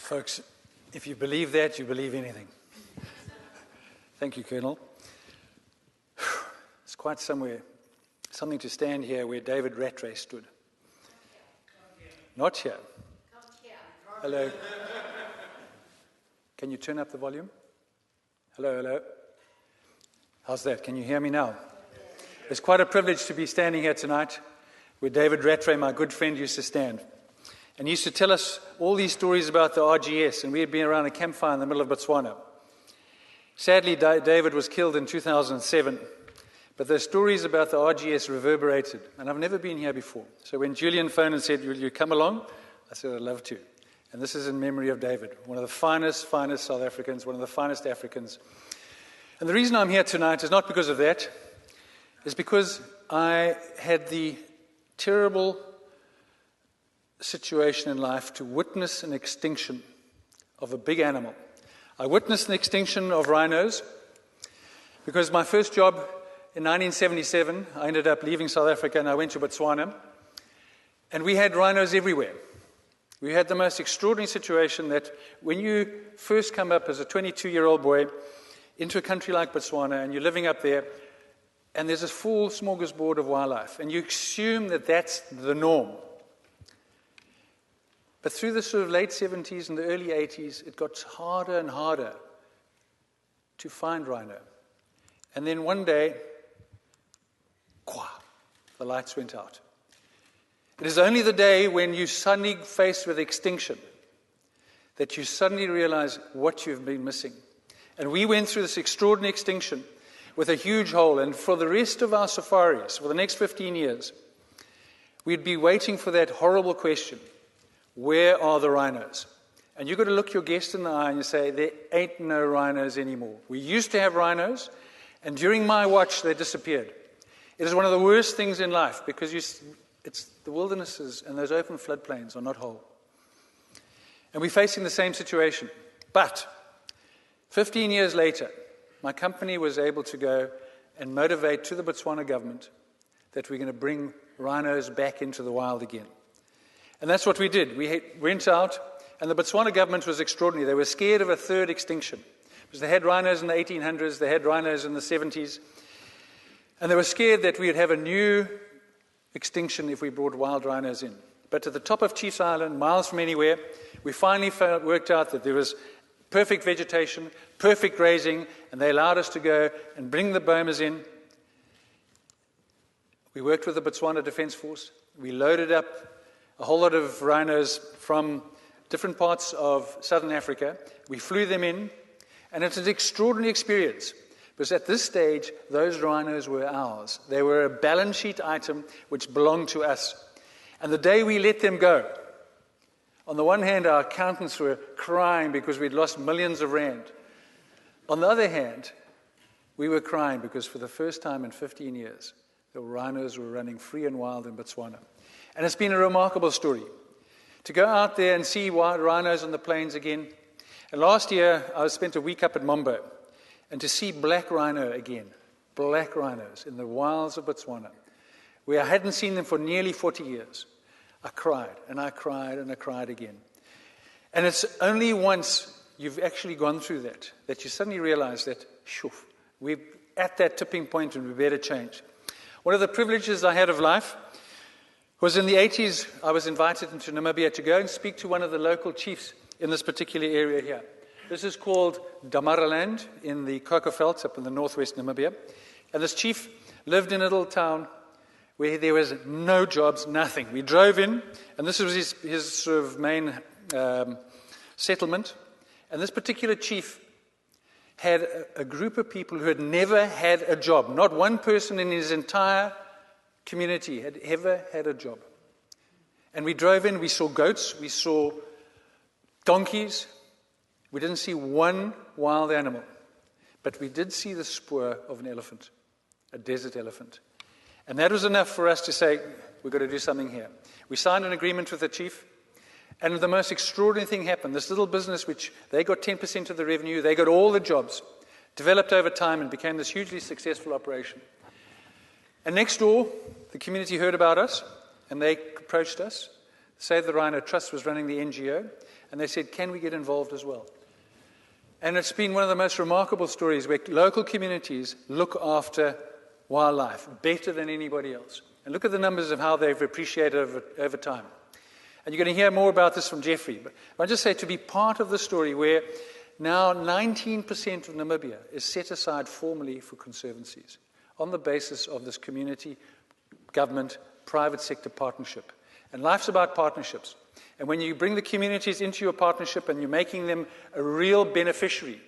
Folks, if you believe that, you believe anything. Thank you, Colonel. It's quite something to stand here where David Rattray stood. Not here. Hello. Can you turn up the volume? Hello, hello. How's that? Can you hear me now? It's quite a privilege to be standing here tonight where David Rattray, my good friend, used to stand. And he used to tell us all these stories about the RGS, and we had been around a campfire in the middle of Botswana. Sadly, David was killed in 2007, but the stories about the RGS reverberated, and I've never been here before. So when Julian phoned and said, "Will you come along?" I said, "I'd love to." And this is in memory of David, one of the finest South Africans, one of the finest Africans. And the reason I'm here tonight is not because of that. It's because I had the terrible situation in life to witness an extinction of a big animal. I witnessed an extinction of rhinos because my first job in 1977, I ended up leaving South Africa and I went to Botswana, and we had rhinos everywhere. We had the most extraordinary situation that when you first come up as a 22-year-old boy into a country like Botswana and you're living up there, and there's a full smorgasbord of wildlife, and you assume that that's the norm. But through the sort of late 70s and the early 80s, it got harder and harder to find rhino. And then one day, the lights went out. It is only the day when you're suddenly faced with extinction that you suddenly realize what you've been missing. And we went through this extraordinary extinction with a huge hole, and for the rest of our safaris, for the next 15 years, we'd be waiting for that horrible question: where are the rhinos? And you've got to look your guest in the eye and you say, there ain't no rhinos anymore. We used to have rhinos, and during my watch, they disappeared. It is one of the worst things in life because it's the wildernesses and those open floodplains are not whole. And we're facing the same situation. But 15 years later, my company was able to go and motivate to the Botswana government that we're going to bring rhinos back into the wild again. And that's what we did. We went out, and the Botswana government was extraordinary. They were scared of a third extinction, because they had rhinos in the 1800s, they had rhinos in the 70s, and they were scared that we'd have a new extinction if we brought wild rhinos in. But at the top of Chiefs Island, miles from anywhere, we finally worked out that there was perfect vegetation, perfect grazing, and they allowed us to go and bring the bomas in. We worked with the Botswana Defence Force. We loaded up a whole lot of rhinos from different parts of southern Africa. We flew them in, and it's an extraordinary experience, because at this stage, those rhinos were ours. They were a balance sheet item which belonged to us. And the day we let them go, on the one hand, our accountants were crying because we'd lost millions of rand. On the other hand, we were crying because for the first time in 15 years, the rhinos were running free and wild in Botswana. And it's been a remarkable story. To go out there and see wild rhinos on the plains again. And last year, I spent a week up at Mambo. And to see black rhino again, black rhinos in the wilds of Botswana, where I hadn't seen them for nearly 40 years, I cried, and I cried, and I cried again. And it's only once you've actually gone through that you suddenly realize that, we're at that tipping point and we better change. One of the privileges I had of life was in the 80s, I was invited into Namibia to go and speak to one of the local chiefs in this particular area here. This is called Damaraland in the Kokoveld up in the northwest Namibia. And this chief lived in a little town where there was no jobs, nothing. We drove in, and this was his sort of main settlement. And this particular chief had a group of people who had never had a job. Not one person in his entire community had ever had a job. And we drove in, we saw goats, we saw donkeys. We didn't see one wild animal, but we did see the spoor of an elephant, a desert elephant. And that was enough for us to say, we've got to do something here. We signed an agreement with the chief, and the most extraordinary thing happened. This little business, which they got 10% of the revenue, they got all the jobs, developed over time and became this hugely successful operation. And next door, the community heard about us, and they approached us. Save the Rhino Trust was running the NGO, and they said, can we get involved as well? And it's been one of the most remarkable stories where local communities look after wildlife better than anybody else. And look at the numbers of how they've appreciated over time. And you're going to hear more about this from Jeffrey. But I just say to be part of the story where now 19% of Namibia is set aside formally for conservancies on the basis of this community, government, private sector partnership. And life's about partnerships. And when you bring the communities into your partnership and you're making them a real beneficiary,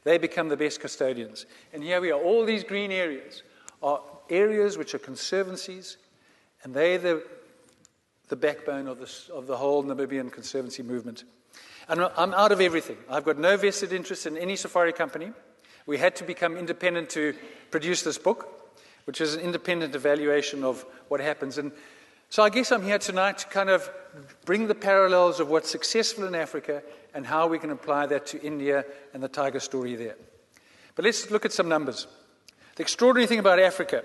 they become the best custodians. And here we are. All these green areas are areas which are conservancies, and they're the backbone of the whole Namibian conservancy movement. And I'm out of everything. I've got no vested interest in any safari company. We had to become independent to produce this book, which is an independent evaluation of what happens. And so I guess I'm here tonight to kind of bring the parallels of what's successful in Africa and how we can apply that to India and the tiger story there. But let's look at some numbers. The extraordinary thing about Africa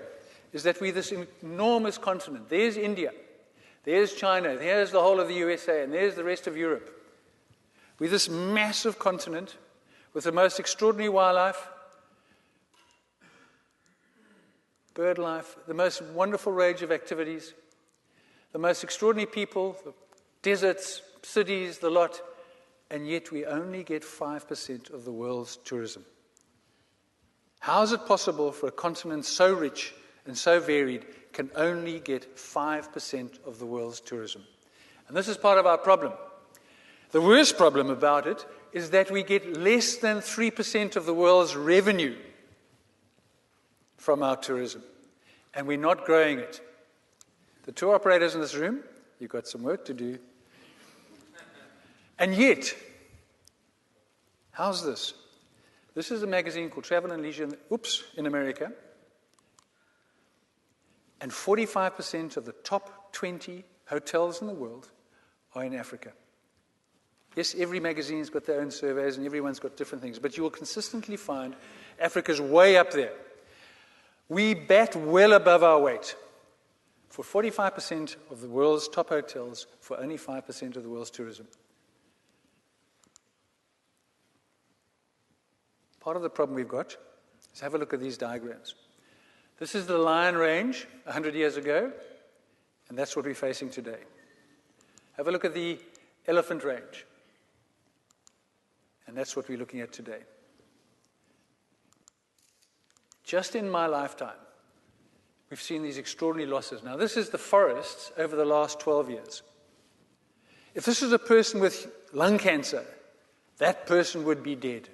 is that we're this enormous continent. There's India, there's China, there's the whole of the USA, and there's the rest of Europe. We're this massive continent with the most extraordinary wildlife, bird life, the most wonderful range of activities, the most extraordinary people, the deserts, cities, the lot, and yet we only get 5% of the world's tourism. How is it possible for a continent so rich and so varied can only get 5% of the world's tourism? And this is part of our problem. The worst problem about it is that we get less than 3% of the world's revenue from our tourism, and we're not growing it. The tour operators in this room, you've got some work to do. And yet, how's this? This is a magazine called Travel and Leisure in America. And 45% of the top 20 hotels in the world are in Africa. Yes, every magazine's got their own surveys and everyone's got different things, but you will consistently find Africa's way up there. We bat well above our weight. For 45% of the world's top hotels, for only 5% of the world's tourism. Part of the problem we've got is have a look at these diagrams. This is the lion range 100 years ago, and that's what we're facing today. Have a look at the elephant range, and that's what we're looking at today. Just in my lifetime, we've seen these extraordinary losses. Now, this is the forests over the last 12 years. If this was a person with lung cancer, that person would be dead.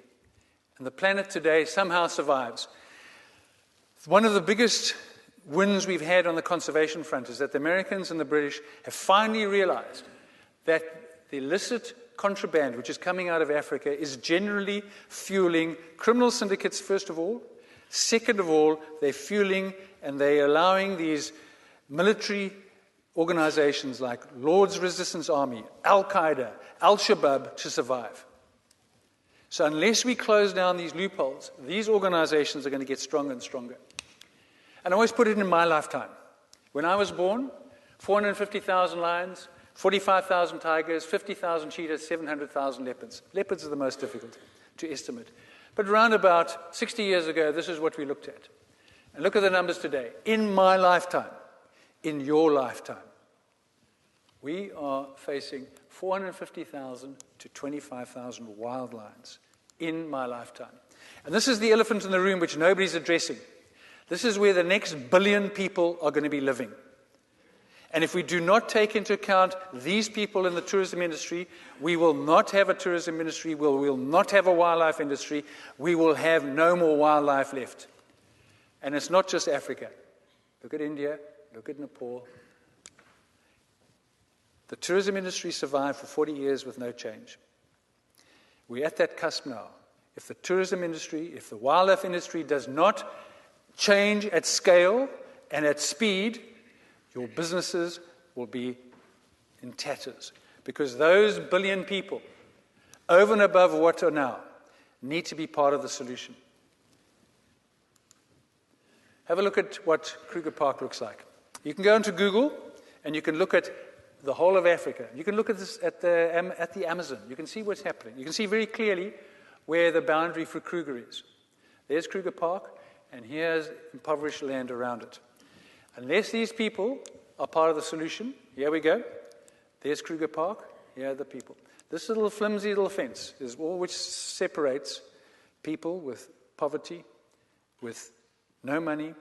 And the planet today somehow survives. One of the biggest wins we've had on the conservation front is that the Americans and the British have finally realized that the illicit contraband which is coming out of Africa is generally fueling criminal syndicates, first of all. Second of all, they're fueling and they're allowing these military organizations like Lord's Resistance Army, Al-Qaeda, Al-Shabaab to survive. So unless we close down these loopholes, these organizations are going to get stronger and stronger. And I always put it in my lifetime. When I was born, 450,000 lions, 45,000 tigers, 50,000 cheetahs, 700,000 leopards. Leopards are the most difficult to estimate. But around about 60 years ago, this is what we looked at. And look at the numbers today. In my lifetime, in your lifetime, we are facing 450,000 to 25,000 wild lions in my lifetime. And this is the elephant in the room which nobody's addressing. This is where the next billion people are going to be living. And if we do not take into account these people in the tourism industry, we will not have a tourism industry, we will not have a wildlife industry, we will have no more wildlife left. And it's not just Africa. Look at India, look at Nepal. The tourism industry survived for 40 years with no change. We're at that cusp now. If the tourism industry, if the wildlife industry does not change at scale and at speed, your businesses will be in tatters. Because those billion people, over and above what are now, need to be part of the solution. Have a look at what Kruger Park looks like. You can go into Google and you can look at the whole of Africa. You can look at this at the Amazon. You can see what's happening. You can see very clearly where the boundary for Kruger is. There's Kruger Park, and here's impoverished land around it. Unless these people are part of the solution, here we go. There's Kruger Park, here are the people. This little flimsy little fence is all which separates people with poverty, with no money,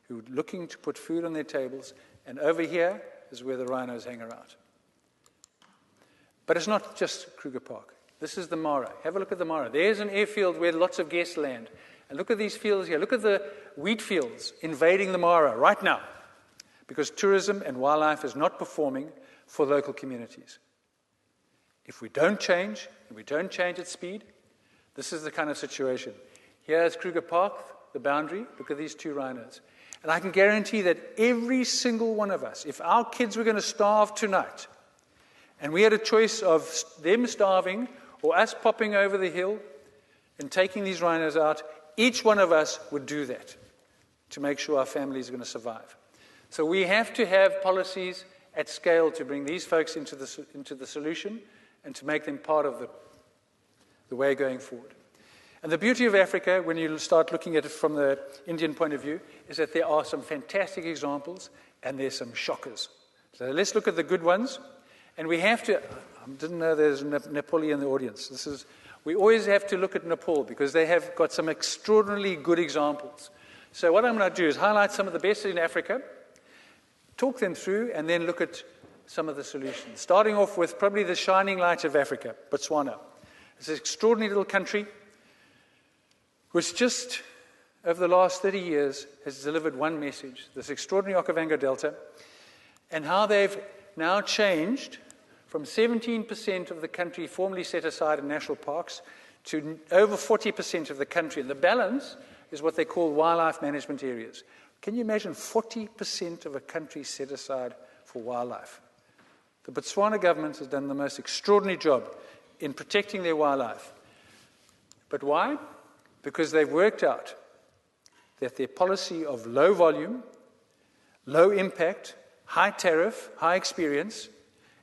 who are looking to put food on their tables, and over here is where the rhinos hang around. But it's not just Kruger Park. This is the Mara. Have a look at the Mara. There's an airfield where lots of guests land. And look at these fields here. Look at the wheat fields invading the Mara right now, because tourism and wildlife is not performing for local communities. If we don't change, and we don't change at speed, this is the kind of situation. Here's Kruger Park, the boundary. Look at these two rhinos. And I can guarantee that every single one of us, if our kids were going to starve tonight, and we had a choice of them starving or us popping over the hill and taking these rhinos out, each one of us would do that to make sure our families are going to survive. So we have to have policies at scale to bring these folks into the solution and to make them part of the way going forward. And the beauty of Africa, when you start looking at it from the Indian point of view, is that there are some fantastic examples and there's some shockers. So let's look at the good ones. And we have to, I didn't know there's Nepali in the audience. We always have to look at Nepal because they have got some extraordinarily good examples. So what I'm going to do is highlight some of the best in Africa, talk them through, and then look at some of the solutions. Starting off with probably the shining light of Africa, Botswana. It's an extraordinary little country which just over the last 30 years has delivered one message, this extraordinary Okavango Delta, and how they've now changed from 17% of the country formerly set aside in national parks to over 40% of the country. And the balance is what they call wildlife management areas. Can you imagine 40% of a country set aside for wildlife? The Botswana government has done the most extraordinary job in protecting their wildlife. But why? Because they've worked out that their policy of low volume, low impact, high tariff, high experience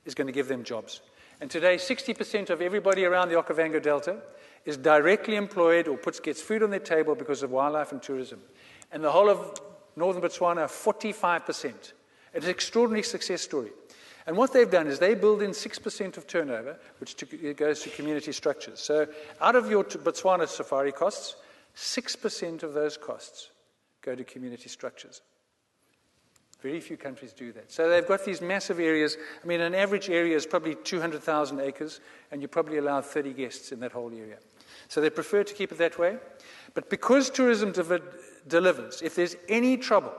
is going to give them jobs. And today, 60% of everybody around the Okavango Delta is directly employed or gets food on their table because of wildlife and tourism. And the whole of northern Botswana, 45%. It's an extraordinary success story. And what they've done is they build in 6% of turnover, which goes to community structures. So out of your Botswana safari costs, 6% of those costs go to community structures. Very few countries do that. So they've got these massive areas. I mean, an average area is probably 200,000 acres, and you probably allow 30 guests in that whole area. So they prefer to keep it that way. But because tourism delivers, if there's any trouble,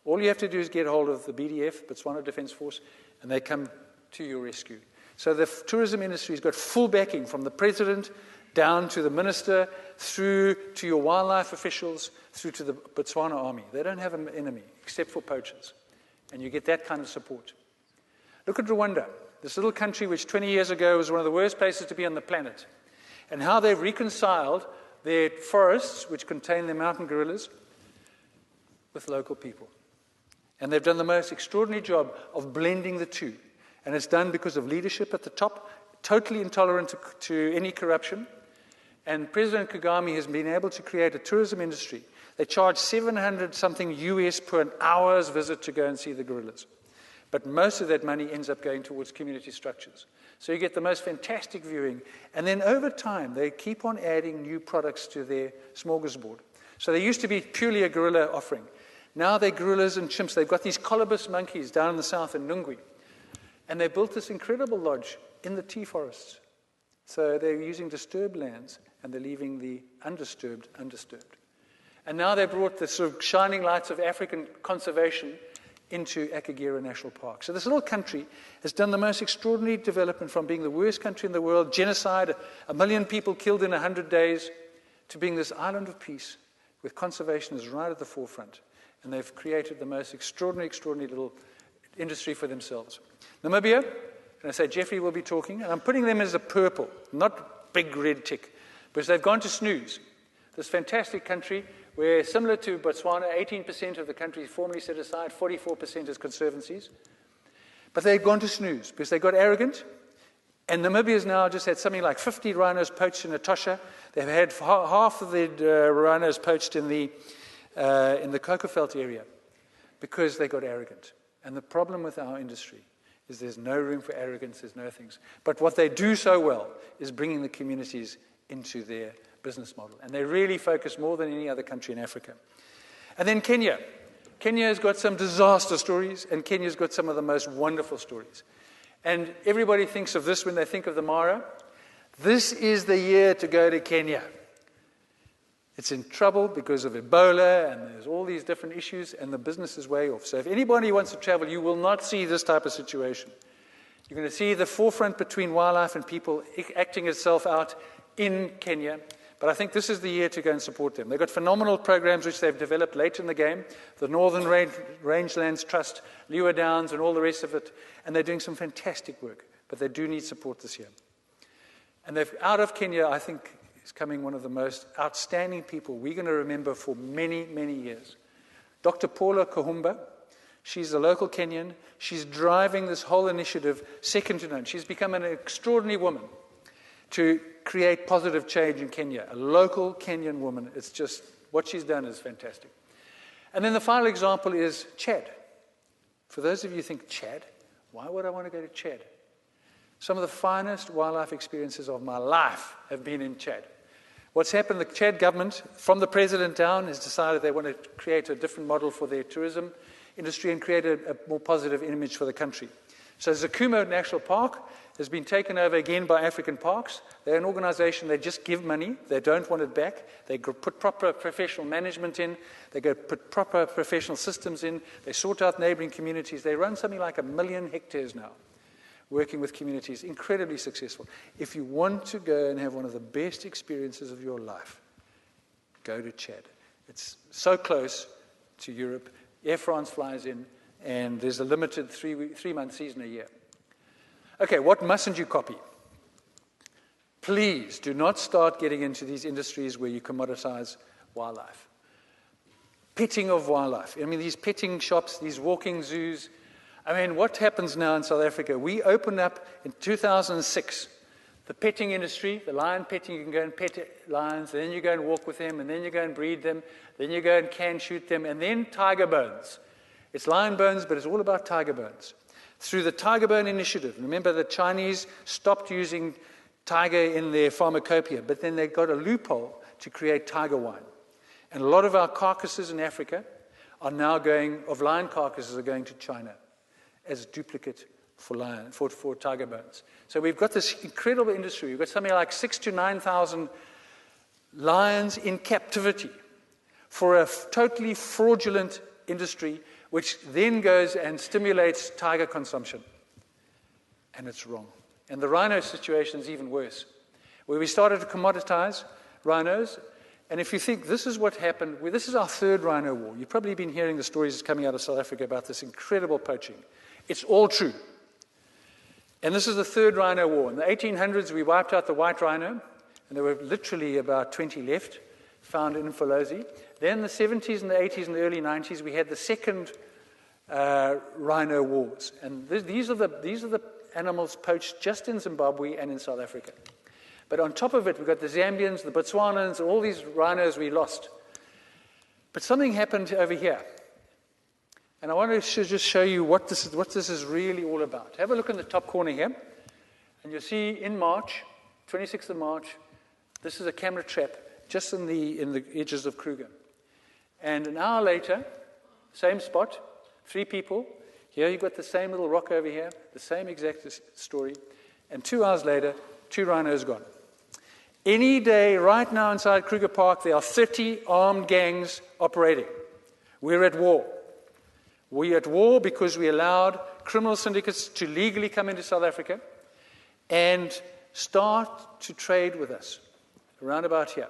all you have to do is get hold of the BDF, Botswana Defence Force, and they come to your rescue. So the tourism industry has got full backing from the president down to the minister, through to your wildlife officials, through to the Botswana army. They don't have an enemy, except for poachers. And you get that kind of support. Look at Rwanda, this little country which 20 years ago was one of the worst places to be on the planet, and how they've reconciled their forests, which contain their mountain gorillas, with local people. And they've done the most extraordinary job of blending the two. And it's done because of leadership at the top, totally intolerant to any corruption. And President Kagame has been able to create a tourism industry. They charge $700-something US per an hour's visit to go and see the gorillas. But most of that money ends up going towards community structures. So you get the most fantastic viewing. And then over time, they keep on adding new products to their smorgasbord. So they used to be purely a gorilla offering. Now they're gorillas and chimps. They've got these colobus monkeys down in the south in Nungwi. And they built this incredible lodge in the tea forests. So they're using disturbed lands, and they're leaving the undisturbed. And now they've brought the sort of shining lights of African conservation into Akagera National Park. So this little country has done the most extraordinary development from being the worst country in the world, genocide, 1 million people killed in 100 days, to being this island of peace with conservation is right at the forefront. And they've created the most extraordinary little industry for themselves. Namibia, and I say Jeffrey will be talking, and I'm putting them as a purple, not big red tick, because they've gone to snooze. This fantastic country where, similar to Botswana, 18% of the country is formally set aside, 44% is conservancies. But they've gone to snooze because they got arrogant. And Namibia's now just had something like 50 rhinos poached in Etosha. They've had half of the rhinos poached in the Cockerveld area because they got arrogant. And the problem with our industry is there's no room for arrogance, there's no things. But what they do so well is bringing the communities into their business model. And they really focus more than any other country in Africa. And then Kenya. Kenya has got some disaster stories, and Kenya's got some of the most wonderful stories. And everybody thinks of this when they think of the Mara. This is the year to go to Kenya. It's in trouble because of Ebola, and there's all these different issues, and the business is way off. So if anybody wants to travel, you will not see this type of situation. You're going to see the forefront between wildlife and people acting itself out in Kenya. But I think this is the year to go and support them. They've got phenomenal programs which they've developed late in the game. The Northern Rangelands Trust, Lewa Downs, and all the rest of it. And they're doing some fantastic work. But they do need support this year. And out of Kenya, I think, is coming one of the most outstanding people we're going to remember for many, many years. Dr. Paula Kahumba. She's a local Kenyan. She's driving this whole initiative second to none. She's become an extraordinary woman to create positive change in Kenya. A local Kenyan woman. It's just, what she's done is fantastic. And then the final example is Chad. For those of you who think, Chad? Why would I want to go to Chad? Some of the finest wildlife experiences of my life have been in Chad. What's happened, the Chad government, from the president down, has decided they want to create a different model for their tourism industry and create a more positive image for the country. So Zakumo National Park has been taken over again by African Parks. They're an organization, they just give money, they don't want it back. They put proper professional management in, they put proper professional systems in, they sort out neighboring communities. They run something like 1 million hectares now, working with communities, incredibly successful. If you want to go and have one of the best experiences of your life, go to Chad. It's so close to Europe. Air France flies in, and there's a limited three-month season a year. Okay, what mustn't you copy? Please do not start getting into these industries where you commoditize wildlife. Petting of wildlife. I mean, these petting shops, these walking zoos. I mean, what happens now in South Africa? We opened up in 2006 the petting industry, the lion petting. You can go and pet lions, and then you go and walk with them, and then you go and breed them, then you go and can shoot them, and then tiger bones. It's lion bones, but it's all about tiger bones. Through the Tiger Bone Initiative, remember the Chinese stopped using tiger in their pharmacopoeia, but then they got a loophole to create tiger wine. And a lot of our carcasses in Africa are now lion carcasses are going to China as a duplicate for tiger bones. So we've got this incredible industry. We've got something like 6,000 to 9,000 lions in captivity for a totally fraudulent industry, which then goes and stimulates tiger consumption. And it's wrong. And the rhino situation is even worse, where we started to commoditize rhinos. And if you think this is what happened, this is our third rhino war. You've probably been hearing the stories coming out of South Africa about this incredible poaching. It's all true. And this is the third rhino war. In the 1800s, we wiped out the white rhino, and there were literally about 20 left, found in Mfolozi. Then in the 70s and the 80s and the early 90s, we had the second rhino wars. And these are the animals poached just in Zimbabwe and in South Africa. But on top of it, we've got the Zambians, the Botswanans, all these rhinos we lost. But something happened over here. And I want to just show you what this is really all about. Have a look in the top corner here. And you'll see in March, 26th of March, this is a camera trap just in the edges of Kruger. And an hour later, same spot, 3 people. Here you've got the same little rock over here, the same exact story. And 2 hours later, 2 rhinos gone. Any day, right now inside Kruger Park, there are 30 armed gangs operating. We're at war. We're at war because we allowed criminal syndicates to legally come into South Africa and start to trade with us, around about here.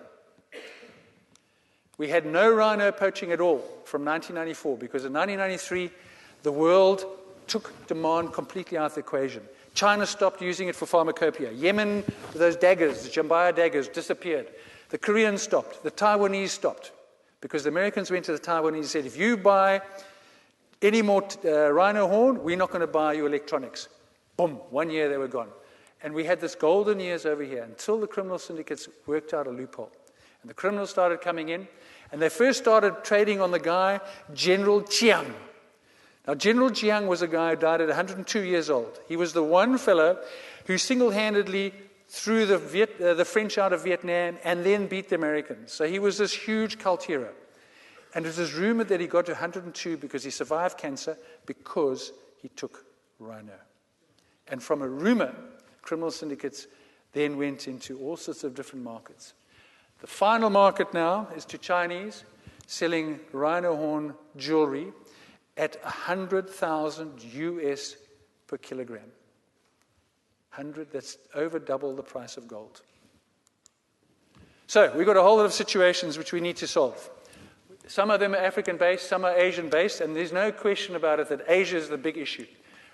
We had no rhino poaching at all from 1994 because in 1993, the world took demand completely out of the equation. China stopped using it for pharmacopoeia. Yemen, those daggers, the Jambaya daggers, disappeared. The Koreans stopped. The Taiwanese stopped because the Americans went to the Taiwanese and said, if you buy any more rhino horn, we're not going to buy your electronics. Boom, 1 year they were gone. And we had this golden years over here until the criminal syndicates worked out a loophole. And the criminals started coming in, and they first started trading on the guy, General Chiang. Now, General Chiang was a guy who died at 102 years old. He was the one fellow who single-handedly threw the French out of Vietnam and then beat the Americans. So he was this huge cult hero. And it is rumored that he got to 102 because he survived cancer because he took rhino. And from a rumor, criminal syndicates then went into all sorts of different markets. The final market now is to Chinese selling rhino horn jewelry at 100,000 US per kilogram. 100, that's over double the price of gold. So we've got a whole lot of situations which we need to solve. Some of them are African-based, some are Asian-based, and there's no question about it that Asia is the big issue.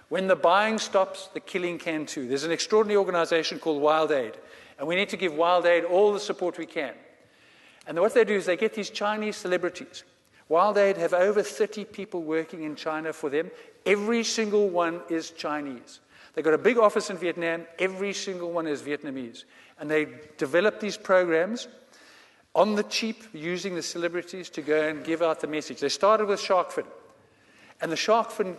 When the buying stops, the killing can too. There's an extraordinary organization called WildAid, and we need to give WildAid all the support we can. And what they do is they get these Chinese celebrities. WildAid have over 30 people working in China for them. Every single one is Chinese. They've got a big office in Vietnam. Every single one is Vietnamese. And they develop these programs on the cheap using the celebrities to go and give out the message. They started with shark fin. And the shark fin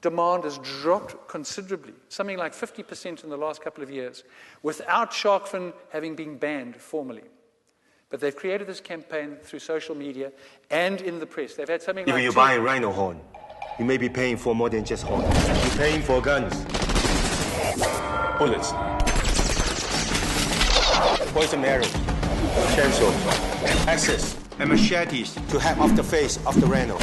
demand has dropped considerably, something like 50% in the last couple of years, without shark fin having been banned formally. But they've created this campaign through social media and in the press. They've had something like... If you buy a rhino horn, you may be paying for more than just horn. You're paying for guns, bullets, poison arrows, chainsaws, axes, and machetes to hack off the face of the rhino.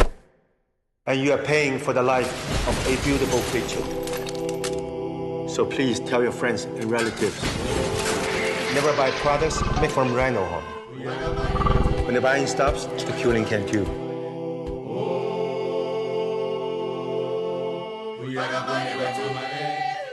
And you are paying for the life of a beautiful creature. So please tell your friends and relatives, never buy products made from rhino horn. When the buying stops, the killing can too.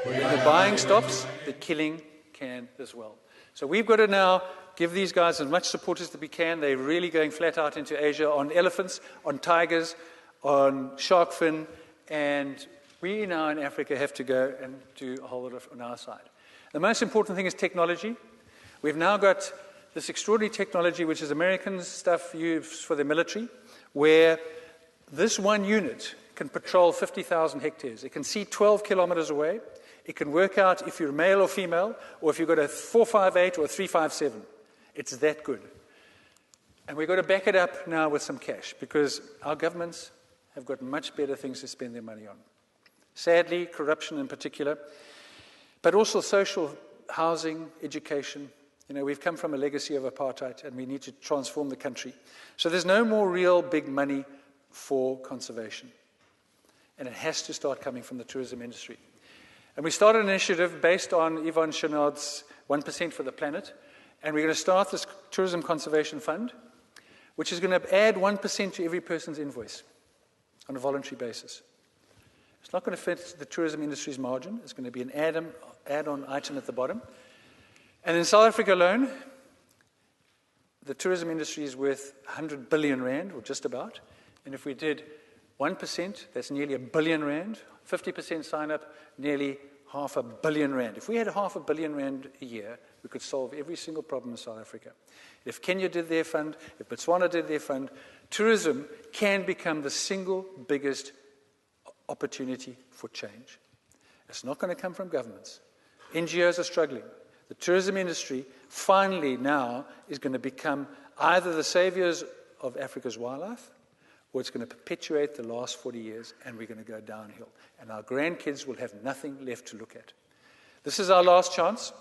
When the buying stops, the killing can as well. So we've got to now give these guys as much support as we can. They're really going flat out into Asia on elephants, on tigers, on shark fin, and we now in Africa have to go and do a whole lot on our side. The most important thing is technology. We've now got this extraordinary technology, which is American stuff used for the military, where this one unit can patrol 50,000 hectares. It can see 12 kilometers away. It can work out if you're male or female, or if you've got a 458 or a 357. It's that good. And we've got to back it up now with some cash, because our governments have got much better things to spend their money on. Sadly, corruption in particular, but also social housing, education. You know, we've come from a legacy of apartheid, and we need to transform the country. So there's no more real big money for conservation. And it has to start coming from the tourism industry. And we started an initiative based on Yvonne Chenard's 1% for the Planet. And we're going to start this Tourism Conservation Fund, which is going to add 1% to every person's invoice on a voluntary basis. It's not going to fit the tourism industry's margin. It's going to be an add-on item at the bottom. And in South Africa alone, the tourism industry is worth 100 billion rand, or just about. And if we did 1%, that's nearly R1 billion. 50% sign up, nearly R500 million. If we had R500 million a year, we could solve every single problem in South Africa. If Kenya did their fund, if Botswana did their fund, tourism can become the single biggest opportunity for change. It's not going to come from governments. NGOs are struggling. The tourism industry finally now is going to become either the saviors of Africa's wildlife, or it's going to perpetuate the last 40 years, and we're going to go downhill. And our grandkids will have nothing left to look at. This is our last chance.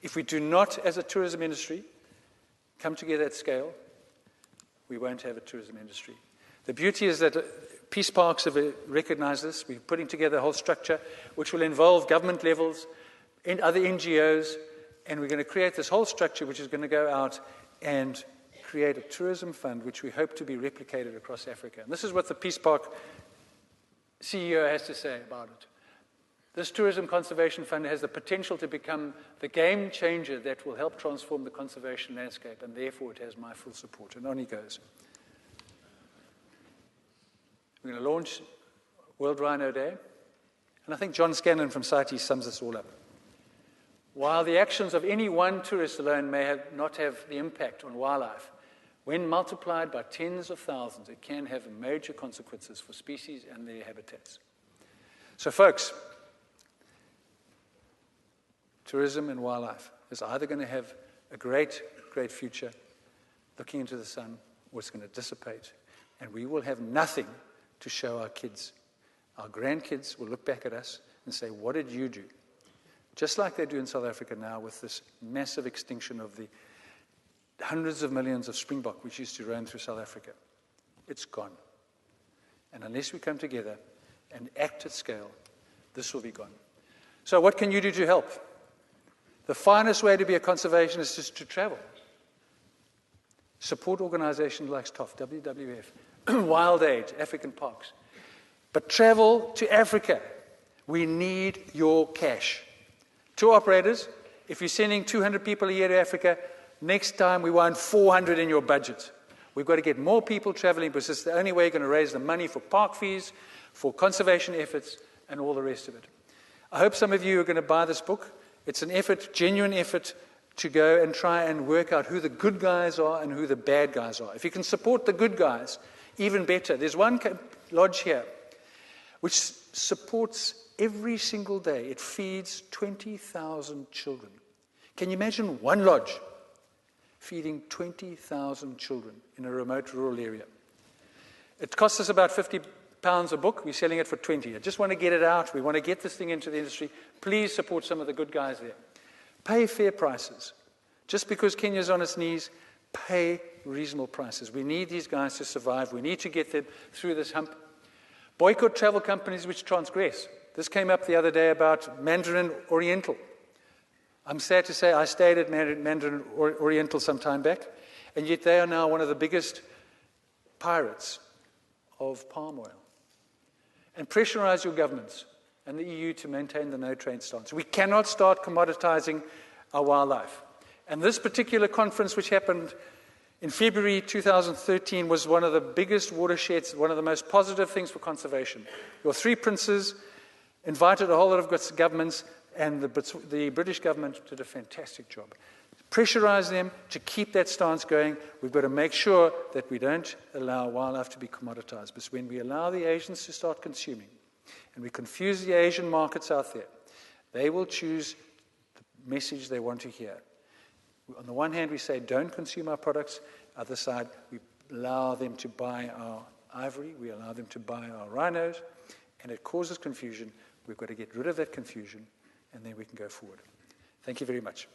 If we do not, as a tourism industry, come together at scale, we won't have a tourism industry. The beauty is that peace parks have recognized this. We're putting together a whole structure which will involve government levels and other NGOs, and we're going to create this whole structure which is going to go out and create a tourism fund which we hope to be replicated across Africa. And this is what the Peace Park CEO has to say about it. This Tourism Conservation Fund has the potential to become the game changer that will help transform the conservation landscape, and therefore it has my full support. And on he goes. We're going to launch World Rhino Day. And I think John Scanlon from CITES sums this all up. While the actions of any one tourist alone may not have the impact on wildlife, when multiplied by tens of thousands, it can have major consequences for species and their habitats. So folks, tourism and wildlife is either going to have a great, great future looking into the sun, or it's going to dissipate, and we will have nothing to show our kids. Our grandkids will look back at us and say, what did you do? Just like they do in South Africa now with this massive extinction of the hundreds of millions of springbok which used to roam through South Africa. It's gone. And unless we come together and act at scale, this will be gone. So what can you do to help? The finest way to be a conservationist is to travel. Support organizations like TOF, WWF, WildAid, African Parks. But travel to Africa. We need your cash. Tour operators, if you're sending 200 people a year to Africa, next time we want 400 in your budget. We've got to get more people traveling because it's the only way you're going to raise the money for park fees, for conservation efforts, and all the rest of it. I hope some of you are going to buy this book. It's an effort, genuine effort, to go and try and work out who the good guys are and who the bad guys are. If you can support the good guys, even better. There's one lodge here which supports every single day. It feeds 20,000 children. Can you imagine one lodge feeding 20,000 children in a remote rural area? It costs us about £50 a book. We're selling it for 20. I just want to get it out. We want to get this thing into the industry. Please support some of the good guys there. Pay fair prices. Just because Kenya's on its knees, pay reasonable prices. We need these guys to survive. We need to get them through this hump. Boycott travel companies which transgress. This came up the other day about Mandarin Oriental. I'm sad to say I stayed at Mandarin Oriental some time back, and yet they are now one of the biggest pirates of palm oil. And pressurize your governments and the EU to maintain the no-trade stance. We cannot start commoditizing our wildlife. And this particular conference, which happened in February 2013, was one of the biggest watersheds, one of the most positive things for conservation. Your three princes invited a whole lot of governments, and the British government did a fantastic job. Pressurize them to keep that stance going. We've got to make sure that we don't allow wildlife to be commoditized. Because when we allow the Asians to start consuming, and we confuse the Asian markets out there, they will choose the message they want to hear. On the one hand, we say, don't consume our products. Other side, we allow them to buy our ivory. We allow them to buy our rhinos. And it causes confusion. We've got to get rid of that confusion, and then we can go forward. Thank you very much.